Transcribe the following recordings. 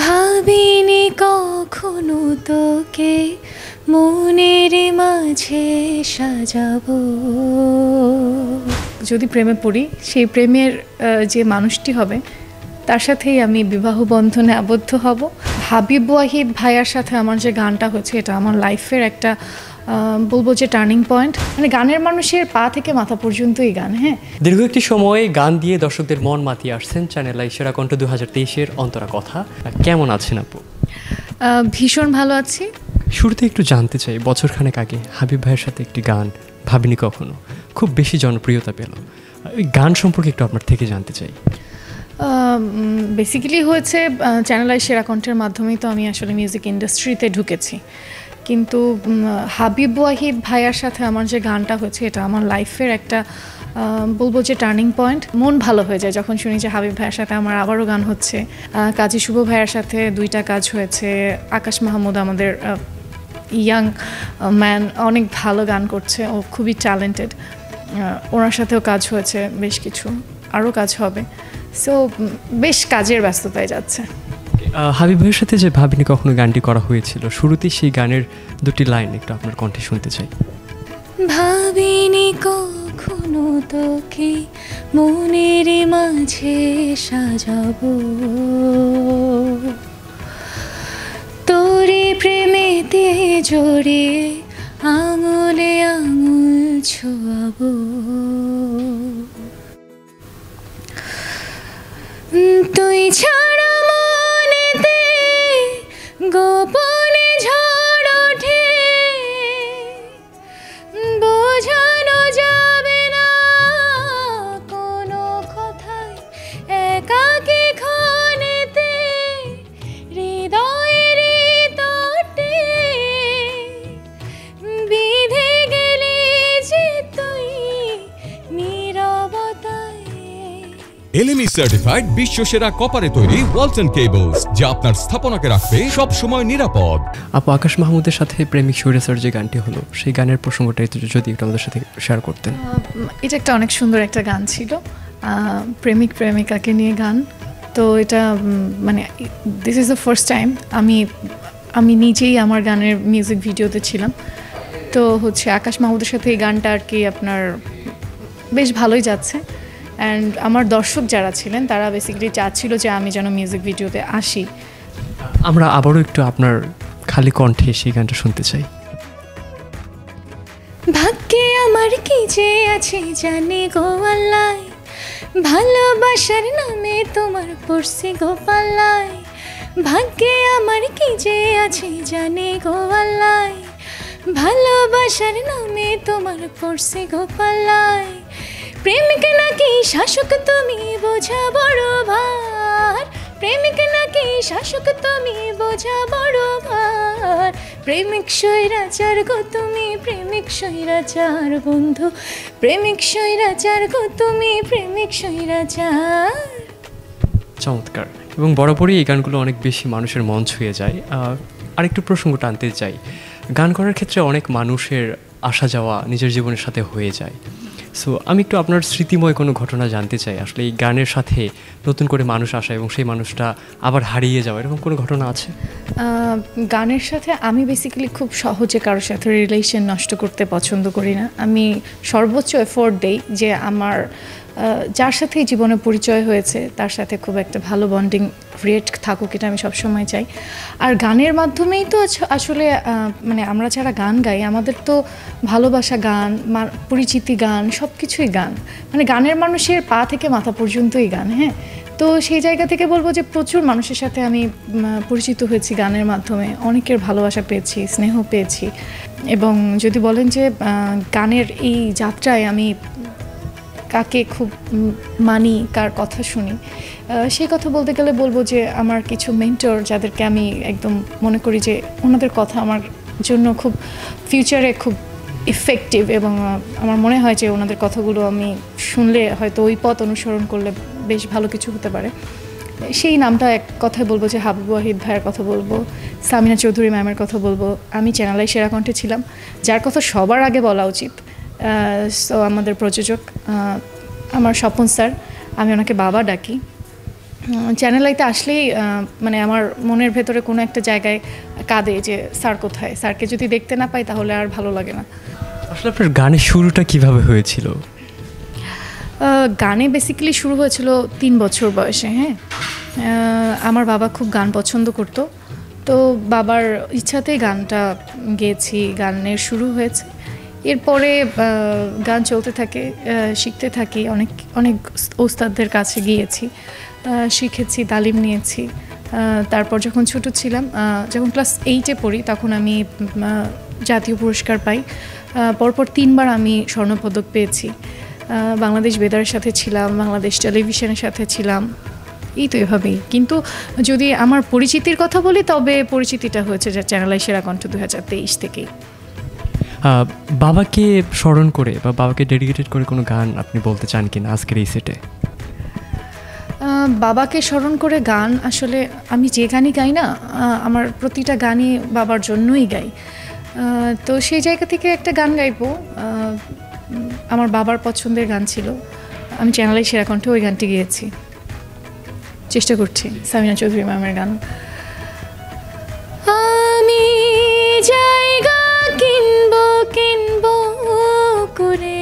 ভাবিনি কখনো তোকে মনের মাঝে সাজাবো। যদি প্রেমে পড়ি, সেই প্রেমের যে মানুষটি হবে তার সাথেই আমি বিবাহ বন্ধনে আবদ্ধ হব। হাবিব ওয়াহিদ ভাইয়ার সাথে আমার যে গানটা হচ্ছে, এটা আমার লাইফের একটা বলবো যে টার্নিং পয়েন্ট। মানে গানের মানুষের পা থেকে মাথা পর্যন্তই গান। হ্যাঁ, দীর্ঘ একটি সময়ে গান দিয়ে দর্শকদের মন মাতিয়ে আসছেন চ্যানেল আই সেরা কণ্ঠ 2023-এর অন্তরা কথা। কেমন আছেন আপু? ভীষণ ভালো আছি। শুরুতে একটু জানতে চাই, বছরখানেক আগে হাবিব ভাইয়ের সাথে একটি গান ভাবিনি কখনো খুব বেশি জনপ্রিয়তা পেল, ওই গান সম্পর্কে একটু আপনার থেকে জানতে চাই। বেসিক্যালি হয়েছে চ্যানেল আই সেরা কণ্ঠের মাধ্যমেই তো আমি আসলে মিউজিক ইন্ডাস্ট্রিতে ঢুকেছি, কিন্তু হাবিব ওয়াহিদ ভাইয়ার সাথে আমার যে গানটা হয়েছে, এটা আমার লাইফের একটা বলবো যে টার্নিং পয়েন্ট। মন ভালো হয়ে যায় যখন শুনি যে হাবিব ভাইয়ের সাথে আমার আবারও গান হচ্ছে। কাজী শুভ ভাইয়ের সাথে 2টা কাজ হয়েছে। আকাশ মাহমুদ আমাদের ইয়াং ম্যান, অনেক ভালো গান করছে, ও খুবই ট্যালেন্টেড। ওনার সাথেও কাজ হয়েছে বেশ কিছু, আরও কাজ হবে। সো বেশ কাজের ব্যস্ততায় যাচ্ছে। হাবিব ভাইয়ের সাথে যে ভাবিনি কখনো গানটি করা হয়েছিল, শুরুতেই সেই গানের 2টি লাইন একটু আপনার কণ্ঠে শুনতে চাই। ভাবিনি কখনো তোকে মনের মাঝে সাজাবো, তোরে প্রেমেতে জড়িয়ে আঙুলে আঙুল ছোঁয়াবো, তুই ছাড়া মনেতে গোপনে ঝড় ওঠে, বোঝানো যাবে না কোনো কথাই, একাকী ক্ষণেতে হৃদয়ের তটে বিধে গেলে যে তুই নীরবতায়। এলএমই সার্টিফাইড বিশ্বসেরা কপারে তৈরি ওয়ালটন কেবলস, যা আপনার স্থাপনাকে রাখবে সব সময় নিরাপদ। আপু, আকাশ মাহমুদের সাথে প্রেমিক সুরেশ্বর যে গানটি হলো, সেই গানের প্রসঙ্গটা যদি একটু আমাদের সাথে শেয়ার করতেন। এটা একটা অনেক সুন্দর একটা গান ছিল, প্রেমিক প্রেমিকাকে নিয়ে গান। তো এটা মানে this is the first time আমি নিজেই আমার গানের মিউজিক ভিডিওতে ছিলাম। তো হচ্ছে আকাশ মাহমুদের সাথে এই গানটা আর কি আপনার বেশ ভালোই যাচ্ছে। অ্যান্ড আমার দর্শক যারা ছিলেন তারা বেসিক্যালি চাচ্ছিল যে আমি যেন মিউজিক ভিডিওতে আসি। আমরা আবারও একটু আপনার খালি কণ্ঠে সেই গানটা শুনতে চাই। ভাগ্যে আমার কি যে আছে জানি গো আল্লাহ, ভালোবাসার নামে তোমার পড়ছি গো পাল্লায়। ভাগ্যে আমার কি যে আছে জানি গো আল্লাহ, ভালোবাসার নামে তোমার পড়ছি গো পাল্লায়। প্রেমিক নাকি শাসক তুমি বোঝা বড় ভার, প্রেমিক নাকি শাসক তুমি বোঝা বড় ভার। প্রেমিক স্বৈরাচার গো তুমি, প্রেমিক স্বৈরাচার বন্ধু, প্রেমিক স্বৈরাচার গো তুমি, প্রেমিক স্বৈরাচার। চমৎকার। এবং বরাবরই এই গানগুলো অনেক বেশি মানুষের মন ছুঁয়ে যায়। আরেকটু প্রসঙ্গ টানতে চাই, গান করার ক্ষেত্রে অনেক মানুষের আসা যাওয়া নিজের জীবনের সাথে হয়ে যায়। সো আমি একটু আপনার স্মৃতিময় কোনো ঘটনা জানতে চাই, আসলে এই গানের সাথে নতুন করে মানুষ আসা এবং সেই মানুষটা আবার হারিয়ে যাওয়া, এরকম কোনো ঘটনা আছে? গানের সাথে আমি বেসিক্যালি খুব সহজে কারোর সাথে রিলেশন নষ্ট করতে পছন্দ করি না। আমি সর্বোচ্চ এফোর্ট দেই যে আমার যার সাথে জীবনে পরিচয় হয়েছে তার সাথে খুব একটা ভালো বন্ডিং ক্রিয়েট থাকুক, এটা আমি সবসময় চাই। আর গানের মাধ্যমেই তো আসলে মানে আমরা যারা গান গাই আমাদের তো ভালোবাসা গান, পরিচিতি গান, সব কিছুই গান। মানে গানের মানুষের পা থেকে মাথা পর্যন্তই গান। হ্যাঁ, তো সেই জায়গা থেকে বলবো যে প্রচুর মানুষের সাথে আমি পরিচিত হয়েছি গানের মাধ্যমে, অনেকের ভালোবাসা পেয়েছি, স্নেহ পেয়েছি। এবং যদি বলেন যে গানের এই যাত্রায় আমি কাকে খুব মানি, কার কথা শুনি, সেই কথা বলতে গেলে বলবো যে আমার কিছু মেন্টর যাদেরকে আমি একদম মনে করি যে ওনাদের কথা আমার জন্য খুব ফিউচারে খুব ইফেক্টিভ, এবং আমার মনে হয় যে ওনাদের কথাগুলো আমি শুনলে হয়তো ওই পথ অনুসরণ করলে বেশ ভালো কিছু হতে পারে। সেই নামটা এক কথায় বলবো যে হাবিব ওয়াহিদ ভাইয়ের কথা বলবো, সামিনা চৌধুরী ম্যামের কথা বলবো। আমি চ্যানেল আই সেরা কণ্ঠে ছিলাম, যার কথা সবার আগে বলা উচিত। সো আমাদের প্রযোজক আমার স্বপন স্যার, আমি ওনাকে বাবা ডাকি। চ্যানেল আইতে আসলেই মানে আমার মনের ভেতরে কোনো একটা জায়গায় কাঁদে যে স্যার কোথায়, স্যারকে যদি দেখতে না পাই তাহলে আর ভালো লাগে না। আসলে আপনার গানের শুরুটা কিভাবে হয়েছিল? গানে বেসিক্যালি শুরু হয়েছিল 3 বছর বয়সে। হ্যাঁ, আমার বাবা খুব গান পছন্দ করতো, তো বাবার ইচ্ছাতেই গানটা গেয়েছি, গানের শুরু হয়েছে। এরপরে গান চলতে থাকে, শিখতে থাকি, অনেক অনেক ওস্তাদদের কাছে গিয়েছি, শিখেছি, তালিম নিয়েছি। তারপর যখন ছোট ছিলাম, যখন ক্লাস 8-এ পড়ি, তখন আমি জাতীয় পুরস্কার পাই। পরপর 3বার আমি স্বর্ণপদক পেয়েছি। বাংলাদেশ বেতারের সাথে ছিলাম, বাংলাদেশ টেলিভিশনের সাথে ছিলাম, এই তো এভাবেই। কিন্তু যদি আমার পরিচিতির কথা বলি, তবে পরিচিতিটা হয়েছে যে চ্যানেল আই সেরা কণ্ঠ 2023 থেকেই। বাবাকে স্মরণ করে বা বাবাকে ডেডিকেটেড করে কোনো গান আপনি বলতে চান কিনা আজকের এই সেটে? বাবাকে স্মরণ করে গান, আসলে আমি যে গানই গাই না, আমার প্রতিটা গানই বাবার জন্যই গাই। তো সেই জায়গা থেকে একটা গান গাইবো, আমার বাবার পছন্দের গান ছিল, আমি চ্যানেল আই সেরা কণ্ঠে ওই গানটি গেয়েছি, চেষ্টা করছি। সামিনা চৌধুরী ম্যামের গান। আমি জায়গা কিনবো করে,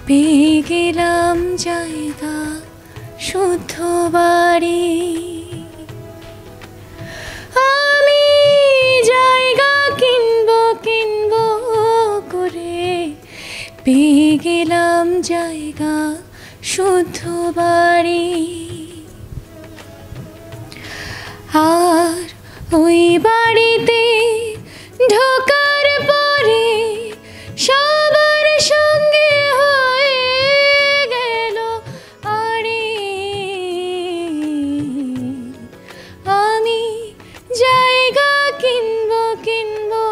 পেয়ে গেলাম জায়গা শুদ্ধ বাড়ি। আমি জায়গা কিনবো করে, পেয়ে গেলাম জায়গা শুদ্ধ বাড়ি। আর ওই বাড়িতে ঢোকার পরে সবার সঙ্গে হয়ে গেল আরে, আমি জায়গা কিনবো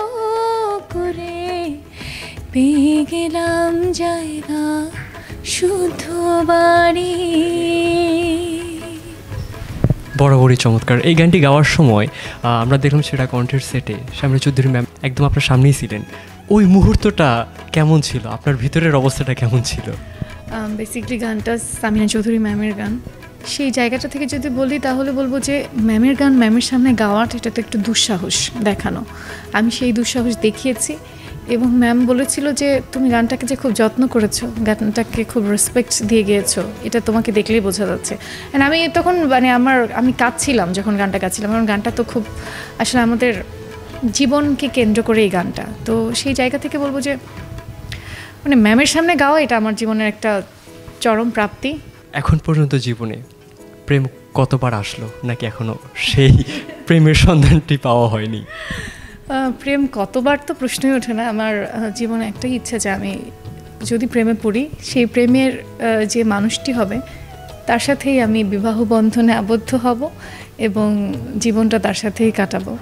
করে, পেয়ে গেলাম জায়গা শুদ্ধ বাড়ি। বরাবরই চমৎকার। এই গানটি গাওয়ার সময় আমরা দেখলাম সেটা কণ্ঠের সেটে সামিনা চৌধুরী ম্যাম একদম আপনার সামনেই ছিলেন। ওই মুহূর্তটা কেমন ছিল? আপনার ভিতরের অবস্থাটা কেমন ছিল? বেসিক্যালি গানটা সামিনা চৌধুরী ম্যামের গান। সেই জায়গাটা থেকে যদি বলি তাহলে বলবো যে ম্যামের গান ম্যামের সামনে গাওয়াটা, এটা তো একটু দুঃসাহস দেখানো। আমি সেই দুঃসাহস দেখিয়েছি এবং ম্যাম বলেছিল যে তুমি গানটাকে যে খুব যত্ন করেছো, গানটাকে খুব রেসপেক্ট দিয়ে গিয়েছো, এটা তোমাকে দেখলেই বোঝা যাচ্ছে। অ্যান্ড আমি তখন মানে আমি কাঁদছিলাম যখন গানটা গাচ্ছিলাম, কারণ গানটা তো খুব আসলে আমাদের জীবনকে কেন্দ্র করে এই গানটা। তো সেই জায়গা থেকে বলবো যে মানে ম্যামের সামনে গাওয়া এটা আমার জীবনের একটা চরম প্রাপ্তি। এখন পর্যন্ত জীবনে প্রেম কতবার আসলো, নাকি এখনো সেই প্রেমের সন্ধানটি পাওয়া হয়নি? প্রেম কতবার তো প্রশ্নই ওঠে না। আমার জীবনে একটাই ইচ্ছা যে আমি যদি প্রেমে পড়ি, সেই প্রেমের যে মানুষটি হবে তার সাথেই আমি বিবাহ বন্ধনে আবদ্ধ হব এবং জীবনটা তার সাথেই কাটাবো,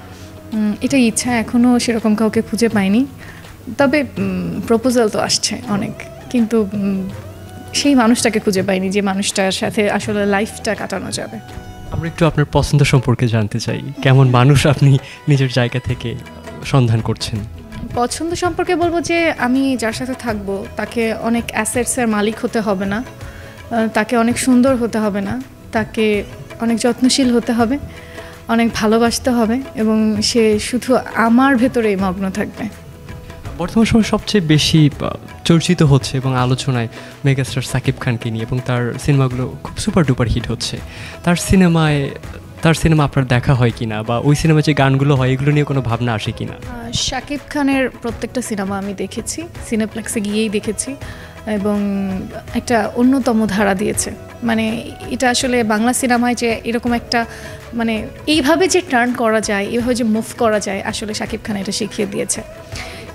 এটাই ইচ্ছা। এখনও সেরকম কাউকে খুঁজে পাইনি, তবে প্রপোজাল তো আসছে অনেক, কিন্তু সেই মানুষটাকে খুঁজে পাইনি যে মানুষটার সাথে আসলে লাইফটা কাটানো যাবে। আমরা একটু আপনার পছন্দ সম্পর্কে জানতে চাই, কেমন মানুষ আপনি নিজের জায়গা থেকে সন্ধান করছেন? পছন্দ সম্পর্কে বলবো যে আমি যার সাথে থাকবো তাকে অনেক অ্যাসেটসের মালিক হতে হবে না, তাকে অনেক সুন্দর হতে হবে না, তাকে অনেক যত্নশীল হতে হবে, অনেক ভালোবাসতে হবে এবং সে শুধু আমার ভেতরেই মগ্ন থাকবে। বর্তমান সময়ে সবচেয়ে বেশি চর্চিত হচ্ছে এবং আলোচনায় মেগাস্টার সাকিব খানকে নিয়ে, এবং তার সিনেমাগুলো খুব সুপার ডুপার হিট হচ্ছে। তার সিনেমা আপনার দেখা হয় কিনা, বা ওই সিনেমা যে গানগুলো হয় এগুলো নিয়ে কোনো ভাবনা আসে কিনা? শাকিব খানের প্রত্যেকটা সিনেমা আমি দেখেছি, সিনেপ্লেক্সে গিয়েই দেখেছি এবং একটা অন্যতম ধারা দিয়েছে। মানে এটা আসলে বাংলা সিনেমায় যে এরকম একটা মানে এইভাবে যে টার্ন করা যায়, এইভাবে যে মুভ করা যায়, আসলে শাকিব খান এটা শিখিয়ে দিয়েছে।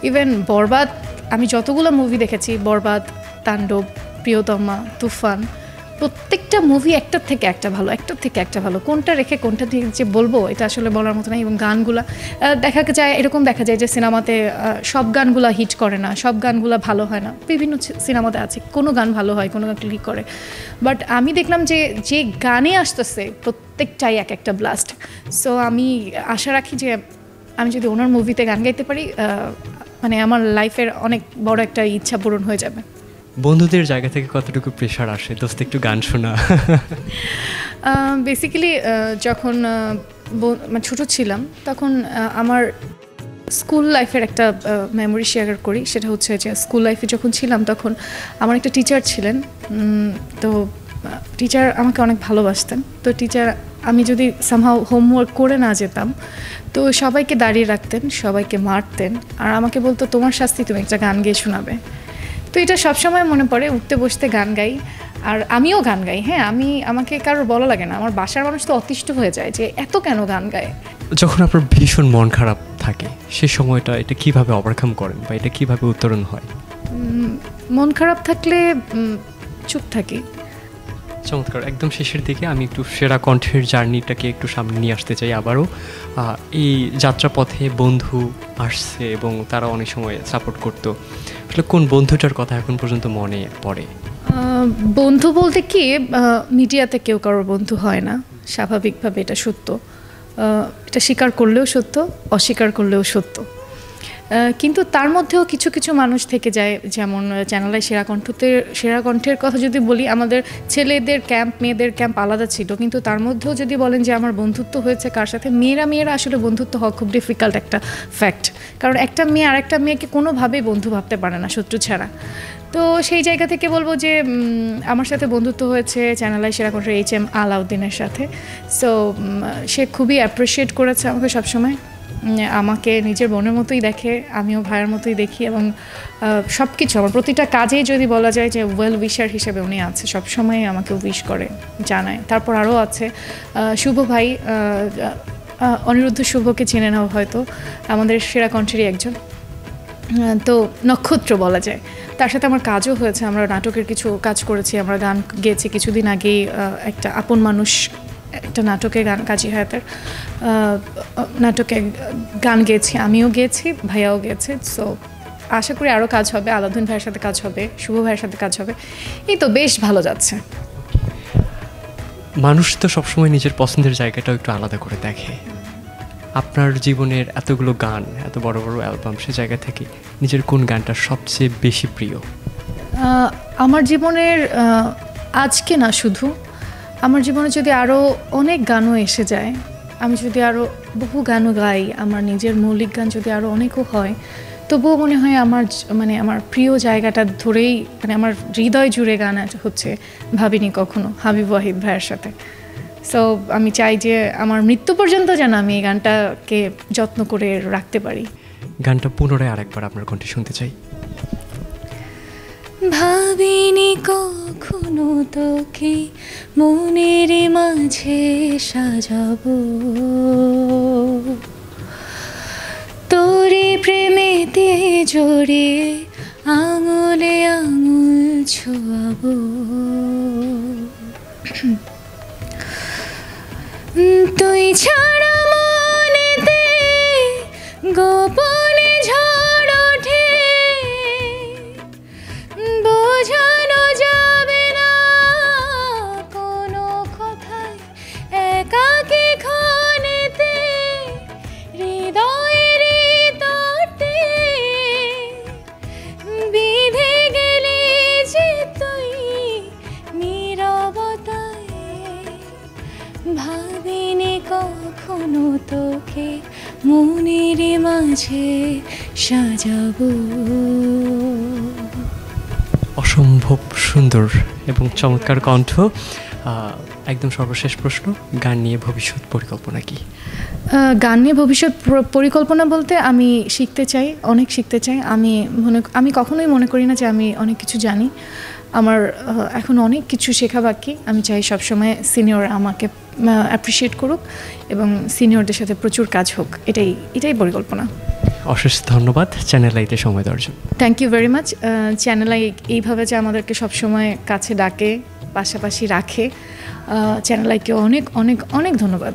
ইভেন বরবাদ, আমি যতগুলো মুভি দেখেছি, বরবাদ, তাণ্ডব, প্রিয়তমা, তুফান, প্রত্যেকটা মুভি একটার থেকে একটা ভালো। কোনটা রেখে কোনটা দিয়ে যে বলবো এটা আসলে বলার মতো না। এবং গানগুলা দেখা যায় যে সিনেমাতে সব গানগুলা হিট করে না, সব গানগুলা ভালো হয় না। বিভিন্ন সিনেমাতে আছে কোনো গান ভালো হয়, কোনো গান ক্লিক করে, বাট আমি দেখলাম যে গানে আসতেছে প্রত্যেকটাই এক একটা ব্লাস্ট। সো আমি আশা রাখি যে আমি যদি ওনার মুভিতে গান গাইতে পারি, মানে আমার লাইফের অনেক বড় একটা ইচ্ছা পূরণ হয়ে যাবে। বন্ধুদের জায়গা থেকে কতটুকু প্রেশার আসে, দোস্ত একটু গান শোনা? বেসিক্যালি যখন মানে ছোটো ছিলাম তখন আমার স্কুল লাইফের একটা মেমোরি শেয়ার করি। সেটা হচ্ছে যে স্কুল লাইফে যখন ছিলাম তখন আমার একটা টিচার ছিলেন। তো টিচার আমাকে অনেক ভালোবাসতেন। তো টিচার আমি যদি সামহাও হোমওয়ার্ক করে না যেতাম তো সবাইকে দাঁড়িয়ে রাখতেন, সবাইকে মারতেন, আর আমাকে বলতো তোমার শাস্তি তুমি একটা গান গেয়ে শোনাবে। তো এটা সবসময় মনে পড়ে, উঠতে বসতে গান গাই, আর আমিও গান গাই। হ্যাঁ, আমাকে কারোর বলা লাগে না, আমার বাসার মানুষ তো অতিষ্ঠ হয়ে যায় যে এত কেন গান গায়। যখন আপনার ভীষণ মন খারাপ থাকে সেই সময়টা এটা কিভাবে ওভারকাম করেন বা এটা কিভাবে উত্তরণ হয়? মন খারাপ থাকলে চুপ থাকি। চমৎকার। একদম শেষের দিকে আমি একটু সেরা কণ্ঠের জার্নিটাকে একটু সামনে নিয়ে আসতে চাই আবারও। এই যাত্রাপথে বন্ধু আসছে এবং তারা অনেক সময় সাপোর্ট করতো, আসলে কোন বন্ধুটার কথা এখন পর্যন্ত মনে পড়ে? বন্ধু বলতে কি, মিডিয়াতে কেউ কারোর বন্ধু হয় না, স্বাভাবিকভাবে এটা সত্য। এটা স্বীকার করলেও সত্য, অস্বীকার করলেও সত্য। কিন্তু তার মধ্যেও কিছু কিছু মানুষ থেকে যায়, যেমন চ্যানেলের সেরা কণ্ঠের কথা যদি বলি, আমাদের ছেলেদের ক্যাম্প মেয়েদের ক্যাম্প আলাদা ছিল, কিন্তু তার মধ্যেও যদি বলেন যে আমার বন্ধুত্ব হয়েছে কার সাথে, মেয়েরা আসলে বন্ধুত্ব হওয়া খুব ডিফিকাল্ট একটা ফ্যাক্ট। কারণ একটা মেয়ে আর একটা মেয়েকে কোনোভাবেই বন্ধু ভাবতে পারে না শত্রু ছাড়া। তো সেই জায়গা থেকে বলবো যে আমার সাথে বন্ধুত্ব হয়েছে চ্যানেলের সেরা কণ্ঠের HM আলাউদ্দিনের সাথে। সো সে খুবই অ্যাপ্রিসিয়েট করেছে আমাকে সবসময়, আমাকে নিজের বোনের মতোই দেখে, আমিও ভাইয়ের মতোই দেখি, এবং সব কিছু আমার প্রতিটা কাজেই যদি বলা যায় যে ওয়েল উইশার হিসেবে উনি আছে, সবসময় আমাকে উইশ করে, জানায়। তারপর আরও আছে শুভ ভাই, অনিরুদ্ধ শুভকে চিনে নাও হয়তো, আমাদের সেরা কণ্ঠেরই একজন, তো নক্ষত্র বলা যায়। তার সাথে আমার কাজও হয়েছে, আমরা নাটকের কিছু কাজ করেছি, আমরা গান গেয়েছি কিছুদিন আগেই, একটা আপন মানুষ একটা নাটকে গান, কাজী হায়াতের নাটকে গান গেয়েছি, আমিও গেয়েছি, ভাইয়াও গেছে। সো আশা করি আরও কাজ হবে, আলাউদ্দিন ভাইয়ের সাথে কাজ হবে, শুভ ভাইয়ের সাথে কাজ হবে, এই তো বেশ ভালো যাচ্ছে। মানুষ তো সবসময় নিজের পছন্দের জায়গাটাও একটু আলাদা করে দেখে। আপনার জীবনের এতগুলো গান, এত বড় বড় অ্যালবাম, সে জায়গা থেকে নিজের কোন গানটা সবচেয়ে বেশি প্রিয়? আমার জীবনের আজকে না, শুধু আমার জীবনে যদি আরও অনেক গানও এসে যায়, আমি যদি আরও বহু গানও গাই, আমার নিজের মৌলিক গান যদি আরও অনেকও হয়, তবুও মনে হয় আমার প্রিয় জায়গাটা ধরেই, আমার হৃদয় জুড়ে গান হচ্ছে ভাবিনি কখনো, হাবিব ওয়াহিদ ভাইয়ের সাথে। সো আমি চাই যে আমার মৃত্যু পর্যন্ত যেন আমি এই গানটাকে যত্ন করে রাখতে পারি। গানটা পুনরায় আরেকবার আপনার কণ্ঠে শুনতে চাই। ভাবিনি কখনো তোকে মনের মাঝে সাজাবো, তোরে প্রেমেতে জড়িয়ে আঙুলে আঙুল ছোঁয়াবো, তুই ছাড়া মনেতে গোপনে ঝড় ওঠে, বোঝানো যাবে না কোনো কথায়, একাকী ক্ষণেতে হৃদয়ের তটে বিধে গেলে যে তুই নীরবতায়, ভাবিনি কখনো তোকে মনের মাঝে সাজাবো। অসম্ভব সুন্দর এবং চমৎকার কণ্ঠ। একদম সর্বশেষ প্রশ্ন, গান নিয়ে ভবিষ্যৎ পরিকল্পনা কি? গান নিয়ে ভবিষ্যৎ পরিকল্পনা বলতে আমি শিখতে চাই, অনেক শিখতে চাই। আমি কখনোই মনে করি না যে আমি অনেক কিছু জানি, আমার এখন অনেক কিছু শেখা বাকি। আমি চাই সবসময় সিনিয়র আমাকে অ্যাপ্রিসিয়েট করুক এবং সিনিয়রদের সাথে প্রচুর কাজ হোক, এটাই পরিকল্পনা। অশেষ ধন্যবাদ চ্যানেল আইতে সময় দেওয়ার জন্য। Thank you very much. Channel I এইভাবে যে আমাদেরকে সবসময় কাছে ডাকে, পাশাপাশি রাখে, চ্যানেল আইকে অনেক অনেক অনেক ধন্যবাদ।